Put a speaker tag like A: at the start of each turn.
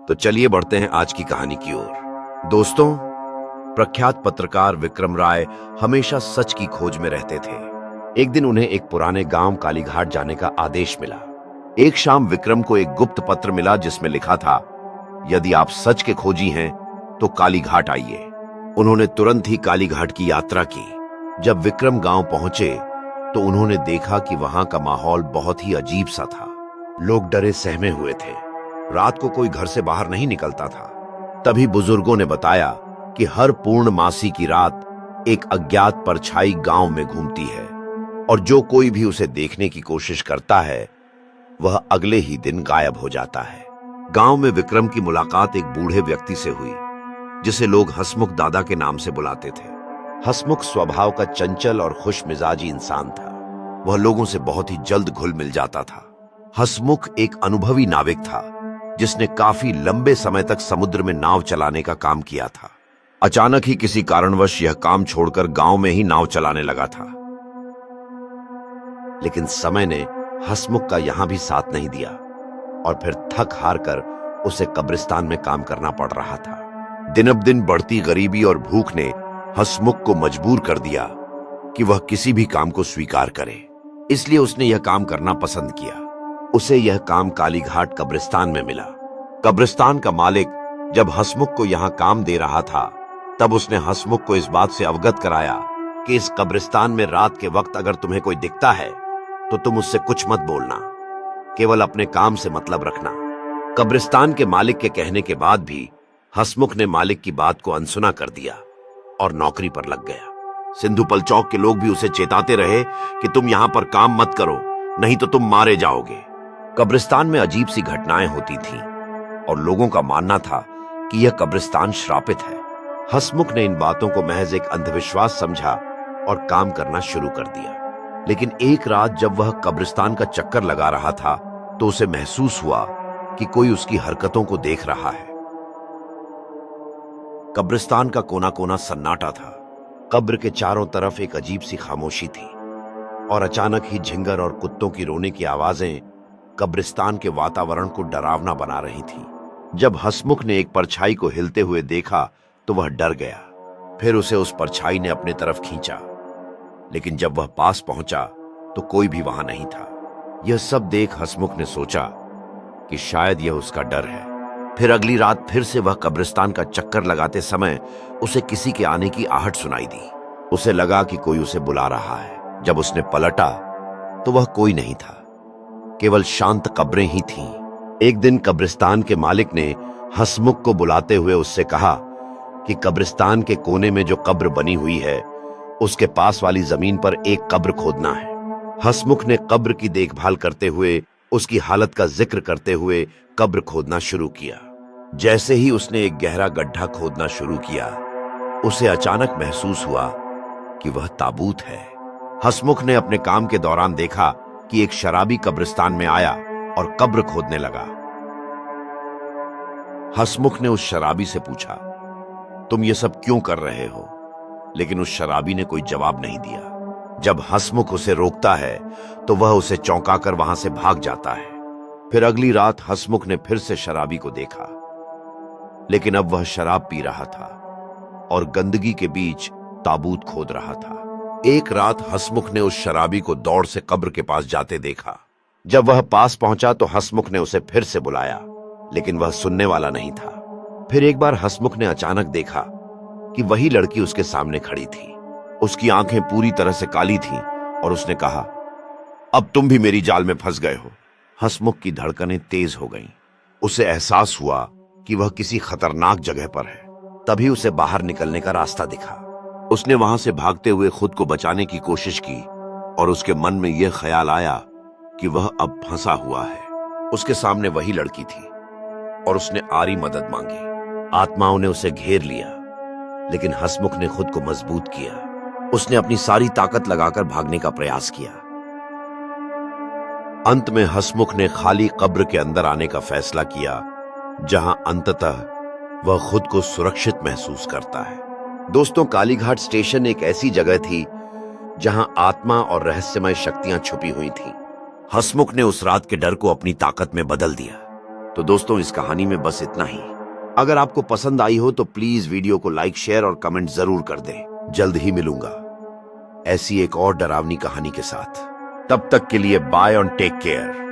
A: तो चलिए बढ़ते हैं आज की कहानी की ओर। दोस्तों, प्रख्यात पत्रकार विक्रम राय हमेशा सच की खोज में रहते थे। एक दिन उन्हें एक पुराने गांव कालीघाट जाने का आदेश मिला। एक शाम विक्रम को एक गुप्त पत्र मिला जिसमें लिखा था, यदि आप सच के खोजी हैं तो कालीघाट आइए। उन्होंने तुरंत ही कालीघाट की यात्रा की। जब विक्रम गांव पहुंचे तो उन्होंने देखा कि वहां का माहौल बहुत ही अजीब सा था। लोग डरे सहमे हुए थे। रात को कोई घर से बाहर नहीं निकलता था। तभी बुजुर्गों ने बताया कि हर पूर्णमासी की रात एक अज्ञात परछाई गांव में घूमती है और जो कोई भी उसे देखने की कोशिश करता है वह अगले ही दिन गायब हो जाता है। गांव में विक्रम की मुलाकात एक बूढ़े व्यक्ति से हुई जिसे लोग हसमुख दादा के नाम से बुलाते थे। हसमुख स्वभाव का चंचल और खुश मिजाजी इंसान था। वह लोगों से बहुत ही जल्द घुल मिल जाता था। हसमुख एक अनुभवी नाविक था जिसने काफी लंबे समय तक समुद्र में नाव चलाने का काम किया था। अचानक ही किसी कारणवश यह काम छोड़कर गांव में ही नाव चलाने लगा था। लेकिन समय ने हसमुख का यहां भी साथ नहीं दिया और फिर थक हार कर उसे कब्रिस्तान में काम करना पड़ रहा था। दिनब-दिन बढ़ती गरीबी और भूख ने हसमुख को मजबूर कर दिया कि वह किसी भी काम को स्वीकार करे। इसलिए उसने यह काम करना पसंद किया। उसे यह काम कालीघाट कब्रिस्तान में मिला। कब्रिस्तान का मालिक जब हसमुख को यहां काम दे रहा था तब उसने हसमुख को इस बात से अवगत कराया कि इस कब्रिस्तान में रात के वक्त अगर तुम्हें कोई दिखता है तो तुम उससे कुछ मत बोलना, केवल अपने काम से मतलब रखना। कब्रिस्तान के मालिक के कहने के बाद भी हसमुख ने मालिक की बात को अनसुना कर दिया और नौकरी पर लग गया। सिंधुपल चौक के लोग भी उसे चेताते रहे कि तुम यहां पर काम मत करो, नहीं तो तुम मारे जाओगे। कब्रिस्तान में अजीब सी घटनाएं होती थीं और लोगों का मानना था कि यह कब्रिस्तान श्रापित है। हसमुख ने इन बातों को महज एक अंधविश्वास समझा और काम करना शुरू कर दिया। लेकिन एक रात जब वह कब्रिस्तान का चक्कर लगा रहा था तो उसे महसूस हुआ कि कोई उसकी हरकतों को देख रहा है। कब्रिस्तान का कोना कोना सन्नाटा था। कब्र के चारों तरफ एक अजीब सी खामोशी थी और अचानक ही झिंगर और कुत्तों की रोने की आवाजें कब्रिस्तान के वातावरण को डरावना बना रही थी। जब हसमुख ने एक परछाई को हिलते हुए देखा तो वह डर गया। फिर उसे उस परछाई ने अपने तरफ खींचा, लेकिन जब वह पास पहुंचा तो कोई भी वहां नहीं था। यह सब देख हसमुख ने सोचा कि शायद यह उसका डर है। फिर अगली रात फिर से वह कब्रिस्तान का चक्कर लगाते समय उसे किसी के आने की आहट सुनाई दी। उसे लगा कि कोई उसे बुला रहा है। जब उसने पलटा तो वह कोई नहीं था, केवल शांत कब्रें ही थीं। एक दिन कब्रिस्तान के मालिक ने हसमुख को बुलाते हुए उससे कहा कि कब्रिस्तान के कोने में जो कब्र बनी हुई है उसके पास वाली जमीन पर एक कब्र खोदना है। हसमुख ने कब्र की देखभाल करते हुए उसकी हालत का जिक्र करते हुए कब्र खोदना शुरू किया। जैसे ही उसने एक गहरा गड्ढा खोदना शुरू किया उसे अचानक महसूस हुआ कि वह ताबूत है। हसमुख ने अपने काम के दौरान देखा कि एक शराबी कब्रिस्तान में आया और कब्र खोदने लगा। हसमुख ने उस शराबी से पूछा, तुम ये सब क्यों कर रहे हो? लेकिन उस शराबी ने कोई जवाब नहीं दिया। जब हसमुख उसे रोकता है तो वह उसे चौंकाकर वहां से भाग जाता है। फिर अगली रात हसमुख ने फिर से शराबी को देखा, लेकिन अब वह शराब पी रहा था और गंदगी के बीच ताबूत खोद रहा था। एक रात हसमुख ने उस शराबी को दौड़ से कब्र के पास जाते देखा। जब वह पास पहुंचा तो हसमुख ने उसे फिर से बुलाया, लेकिन वह सुनने वाला नहीं था। फिर एक बार हसमुख ने अचानक देखा कि वही लड़की उसके सामने खड़ी थी। उसकी आंखें पूरी तरह से काली थीं और उसने कहा, अब तुम भी मेरी जाल में फंस गए हो। हसमुख की धड़कनें तेज हो गईं। उसे एहसास हुआ कि वह किसी खतरनाक जगह पर है। तभी उसे बाहर निकलने का रास्ता दिखा। उसने वहां से भागते हुए खुद को बचाने की कोशिश की और उसके मन में यह ख्याल आया कि वह अब फंसा हुआ है। उसके सामने वही लड़की थी और उसने आरी मदद मांगी। आत्माओं ने उसे घेर लिया, लेकिन हसमुख ने खुद को मजबूत किया। उसने अपनी सारी ताकत लगाकर भागने का प्रयास किया। अंत में हसमुख ने खाली कब्र के अंदर आने का फैसला किया, जहां अंततः वह खुद को सुरक्षित महसूस करता है। दोस्तों, कालीघाट स्टेशन एक ऐसी जगह थी जहां आत्मा और रहस्यमय शक्तियां छुपी हुई थीं। हसमुख ने उस रात के डर को अपनी ताकत में बदल दिया। तो दोस्तों इस कहानी में बस इतना ही। अगर आपको पसंद आई हो तो प्लीज वीडियो को लाइक, शेयर और कमेंट जरूर कर दें। जल्द ही मिलूंगा ऐसी एक और डरावनी कहानी के साथ। तब तक के लिए बाय और टेक केयर।